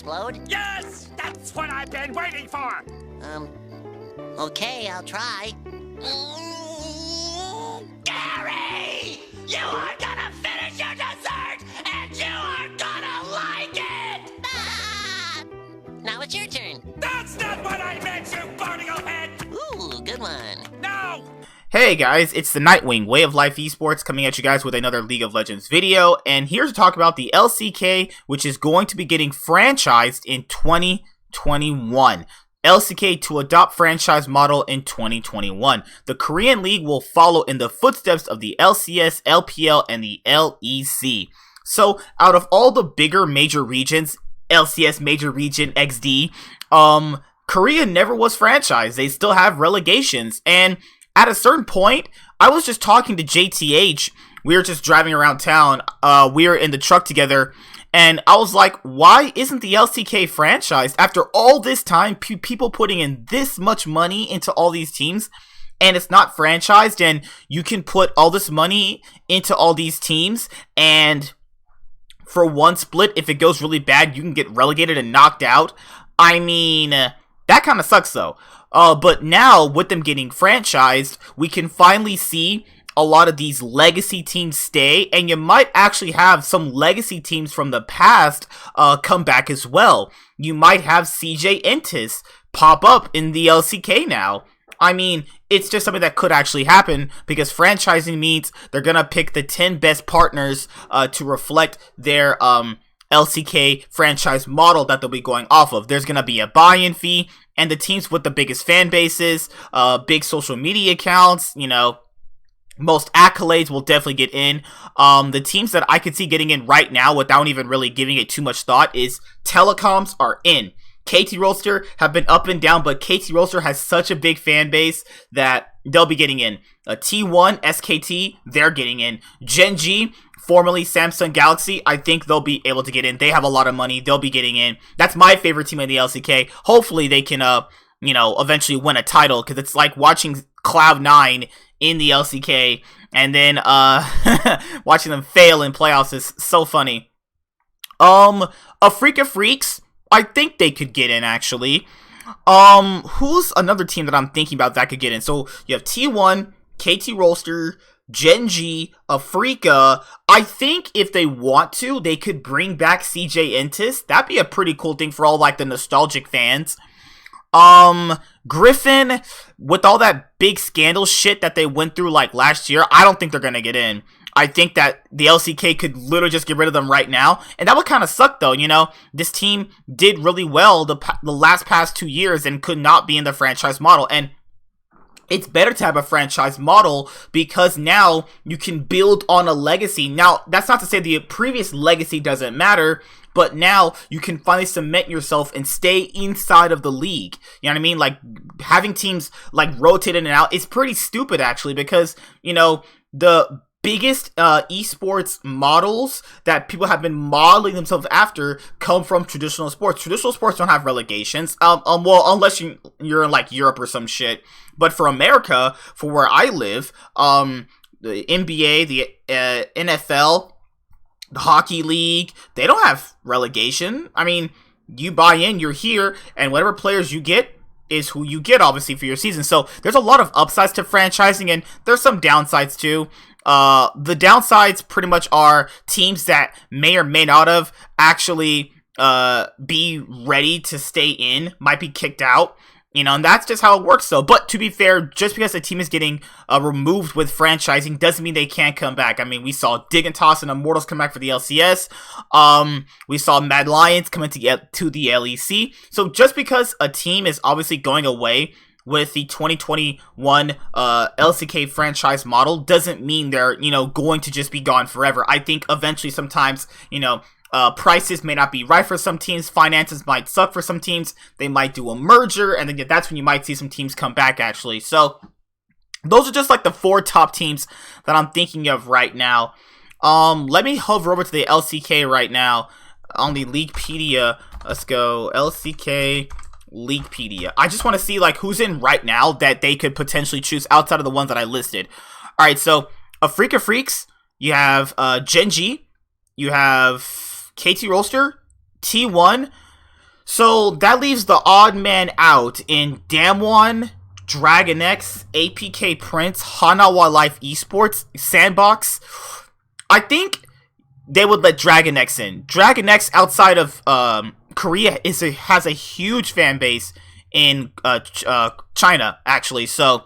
explode? Yes! That's what I've been waiting for! Okay, I'll try. Gary! You are gonna finish your dessert, and you are gonna like it! Ah! Now it's your turn. That's not what I meant, you barnacle head! Ooh, good one. No! Hey guys, it's the Nightwing, Way of Life Esports, coming at you guys with another League of Legends video, and here to talk about the LCK, which is going to be getting franchised in 2021. LCK to adopt franchise model in 2021. The Korean League will follow in the footsteps of the LCS, LPL, and the LEC. So, out of all the bigger major regions, LCS Major Region XD, Korea never was franchised. They still have relegations, and at a certain point, I was just talking to JTH. We were just driving around town. We were in the truck together. And I was like, why isn't the LCK franchised? After all this time, people putting in this much money into all these teams, and it's not franchised, and you can put all this money into all these teams, and for one split, if it goes really bad, you can get relegated and knocked out. I mean, that kind of sucks though. But now, with them getting franchised, we can finally see a lot of these legacy teams stay, and you might actually have some legacy teams from the past come back as well. You might have CJ Entis pop up in the LCK now. I mean, it's just something that could actually happen, because franchising means they're gonna pick the 10 best partners to reflect their LCK franchise model that they'll be going off of. There's gonna be a buy-in fee, and the teams with the biggest fan bases, big social media accounts, you know, most accolades will definitely get in. The teams that I could see getting in right now without even really giving it too much thought is Telecoms are in. KT Rolster have been up and down, but KT Rolster has such a big fan base that they'll be getting in. T1, SKT, they're getting in. Gen G, formerly Samsung Galaxy, I think they'll be able to get in. They have a lot of money. They'll be getting in. That's my favorite team in the LCK. Hopefully they can, eventually win a title, because it's like watching Cloud9 in the LCK and then watching them fail in playoffs is so funny. Afrika Freaks, I think they could get in, actually. Who's another team that I'm thinking about that could get in? So you have T1, KT Rolster, Gen G, Afrika. I think if they want to, they could bring back CJ Entis. That'd be a pretty cool thing for all like the nostalgic fans. Griffin, with all that big scandal shit that they went through like last year, I don't think they're gonna get in. I think that the LCK could literally just get rid of them right now, and that would kind of suck though, you know? This team did really well the past 2 years and could not be in the franchise model, and it's better to have a franchise model because now you can build on a legacy. Now, that's not to say the previous legacy doesn't matter, but now you can finally cement yourself and stay inside of the league. You know what I mean? Like, having teams, like, rotate in and out is pretty stupid, actually, because, you know, the biggest esports models that people have been modeling themselves after come from traditional sports. Traditional sports don't have relegations, well, unless you're in, like, Europe or some shit. But for America, for where I live, the NBA, the NFL, the hockey league, they don't have relegation. I mean, you buy in, you're here, and whatever players you get is who you get, obviously, for your season. So there's a lot of upsides to franchising, and there's some downsides too. The downsides pretty much are teams that may or may not have actually be ready to stay in might be kicked out. You know, and that's just how it works, though. But to be fair, just because a team is getting removed with franchising doesn't mean they can't come back. I mean, we saw Dignitas and Immortals come back for the LCS. We saw Mad Lions come into to the LEC. So just because a team is obviously going away with the 2021 LCK franchise model doesn't mean they're, you know, going to just be gone forever. I think eventually sometimes, you know, prices may not be right for some teams. Finances might suck for some teams. They might do a merger, and then that's when you might see some teams come back, actually. So those are just like the 4 top teams that I'm thinking of right now. Let me hover over to the LCK right now on the Leaguepedia. Let's go LCK Leaguepedia. I just want to see like who's in right now that they could potentially choose outside of the ones that I listed. All right, so Afrika Freaks, you have Gen G, you have KT Rolster, T1, So that leaves the odd man out in Damwon, Dragon X, APK Prince, Hanawa Life Esports, Sandbox. I think they would let Dragon X in. Dragon X outside of Korea has a huge fan base in China, actually. So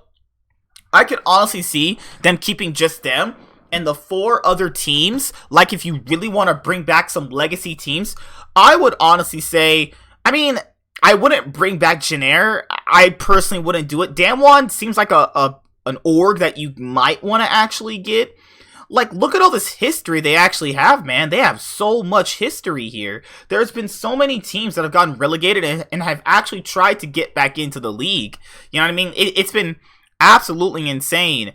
I could honestly see them keeping just them. And the 4 other teams, like if you really want to bring back some legacy teams, I would honestly say, I mean, I wouldn't bring back Janair. I personally wouldn't do it. Damwon seems like an org that you might want to actually get. Like, look at all this history they actually have, man. They have so much history here. There's been so many teams that have gotten relegated and have actually tried to get back into the league. You know what I mean? It's been absolutely insane.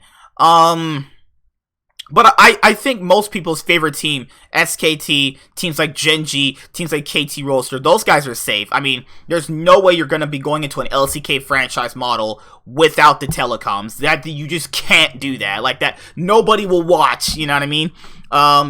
But I think most people's favorite team, SKT, teams like Genji, teams like KT Rolster, those guys are safe. I mean, there's no way you're going to be going into an LCK franchise model without the telecoms. That you just can't do that. Like that, nobody will watch, you know what I mean?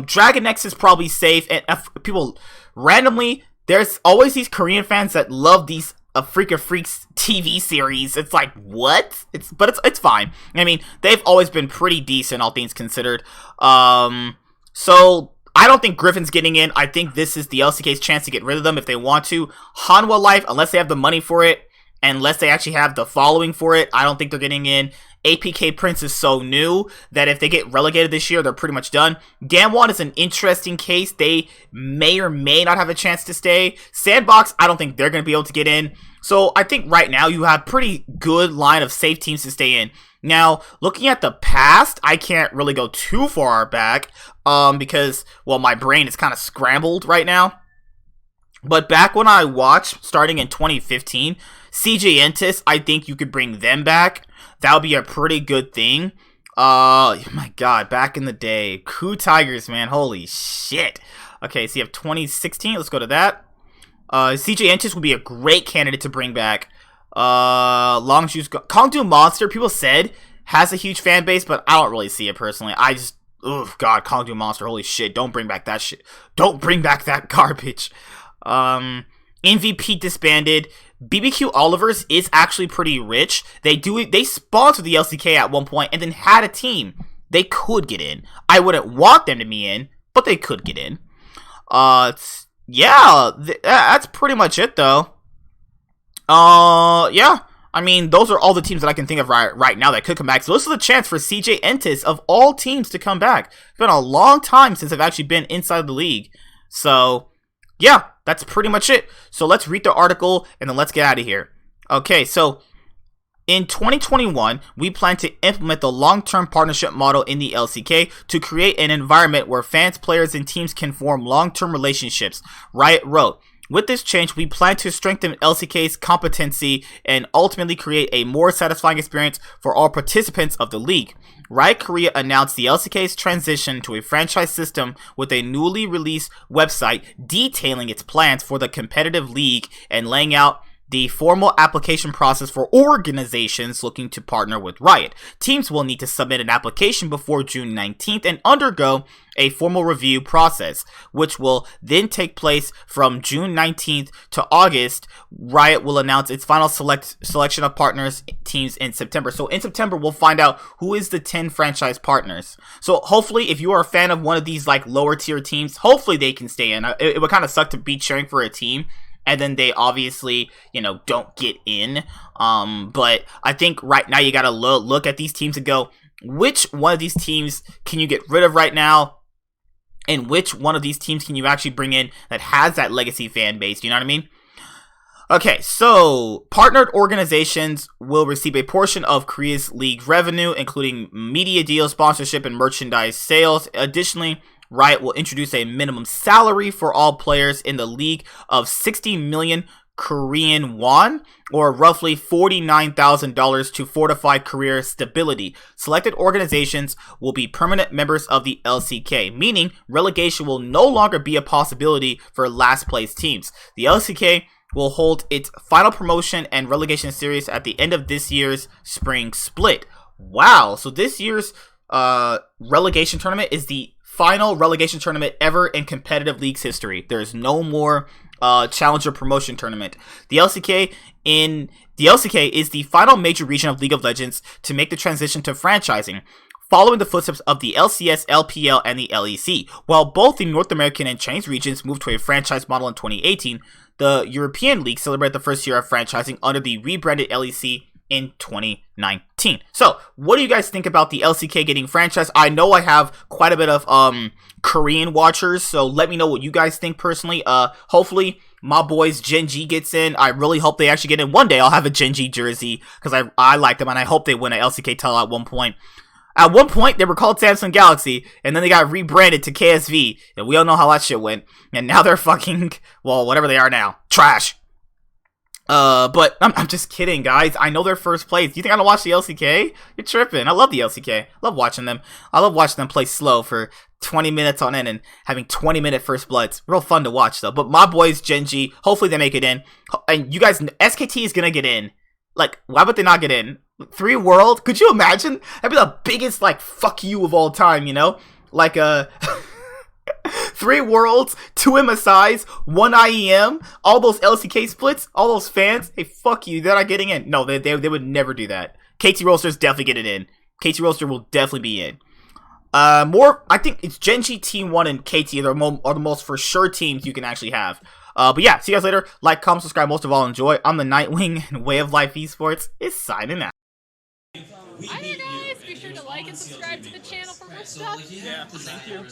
Dragon X is probably safe, and people randomly, there's always these Korean fans that love these a Freak of Freaks TV series. It's like, what? It's fine. I mean, they've always been pretty decent, all things considered. So I don't think Griffin's getting in. I think this is the LCK's chance to get rid of them if they want to. Hanwha Life, unless they have the money for it, unless they actually have the following for it, I don't think they're getting in. APK Prince is so new that if they get relegated this year, they're pretty much done. Damwon is an interesting case. They may or may not have a chance to stay. Sandbox, I don't think they're going to be able to get in. So I think right now you have pretty good line of safe teams to stay in. Now, looking at the past, I can't really go too far back because, well, my brain is kind of scrambled right now. But back when I watched, starting in 2015, CJ Entis, I think you could bring them back. That would be a pretty good thing. My God, back in the day. Coup Tigers, man. Holy shit. Okay, so you have 2016. Let's go to that. CJ Entis would be a great candidate to bring back. Longjuice. Kongdu Monster, people said, has a huge fan base, but I don't really see it personally. I just, oh God, Kongdu Monster. Holy shit. Don't bring back that shit. Don't bring back that garbage. MVP disbanded. BBQ Oliver's is actually pretty rich. They sponsored the LCK at one point and then had a team. They could get in. I wouldn't want them to be in, but they could get in. That's pretty much it though. Yeah. I mean, those are all the teams that I can think of right now that could come back. So this is a chance for CJ Entis of all teams to come back. It's been a long time since I've actually been inside the league. So yeah, that's pretty much it. So let's read the article and then let's get out of here. Okay, so in 2021, we plan to implement the long-term partnership model in the LCK to create an environment where fans, players, and teams can form long-term relationships, Riot wrote. With this change, we plan to strengthen LCK's competency and ultimately create a more satisfying experience for all participants of the league. Riot Korea announced the LCK's transition to a franchise system with a newly released website detailing its plans for the competitive league and laying out the formal application process for organizations looking to partner with Riot. Teams will need to submit an application before June 19th and undergo a formal review process, which will then take place from June 19th to August. Riot will announce its final selection of partners teams in September. So in September, we'll find out who is the 10 franchise partners. So hopefully, if you are a fan of one of these like lower tier teams, hopefully they can stay in. It would kind of suck to be cheering for a team and then they obviously, don't get in. But I think right now you gotta look at these teams and go, which one of these teams can you get rid of right now? And which one of these teams can you actually bring in that has that legacy fan base? You know what I mean? Okay, so partnered organizations will receive a portion of Korea's league revenue, including media deals, sponsorship, and merchandise sales. Additionally, Riot will introduce a minimum salary for all players in the league of 60 million Korean won, or roughly $49,000 to fortify career stability. Selected organizations will be permanent members of the LCK, meaning relegation will no longer be a possibility for last place teams. The LCK will hold its final promotion and relegation series at the end of this year's spring split. Wow, so this year's relegation tournament is the final relegation tournament ever in competitive leagues history. There's no more Challenger Promotion Tournament. The LCK is the final major region of League of Legends to make the transition to franchising, following the footsteps of the LCS, LPL, and the LEC. While both the North American and Chinese regions moved to a franchise model in 2018, the European League celebrated the first year of franchising under the rebranded LEC in 2019. So, what do you guys think about the LCK getting franchised? I know I have quite a bit of Korean watchers, so let me know what you guys think personally. Hopefully my boys Gen G gets in. I really hope they actually get in. One day I'll have a Gen G jersey because I like them and I hope they win an LCK title at one point. At one point, they were called Samsung Galaxy, and then they got rebranded to KSV, and we all know how that shit went. And now they're fucking, well, whatever they are now. Trash. But I'm just kidding, guys. I know they're first place. Do you think I'm gonna watch the LCK? You're tripping. I love the LCK. Love watching them. I love watching them play slow for 20 minutes on end and having 20-minute first bloods. Real fun to watch, though. But my boys, Gen G, hopefully they make it in. And you guys, SKT is gonna get in. Like, why would they not get in? 3 World? Could you imagine? That'd be the biggest, like, fuck you of all time, you know? Like, 3 Worlds, 2 MSIs, 1 IEM, all those LCK splits, all those fans. Hey, fuck you, they're not getting in. No, they would never do that. KT Roasters definitely get it in. KT Roaster will definitely be in. I think it's Gen G, Team 1, and KT are the most for sure teams you can actually have. But yeah, see you guys later. Like, comment, subscribe, most of all, enjoy. I'm the Nightwing, and Way of Life Esports is signing out. Hi there, guys! Be sure to like and subscribe to the channel for more stuff. Yeah, thank you.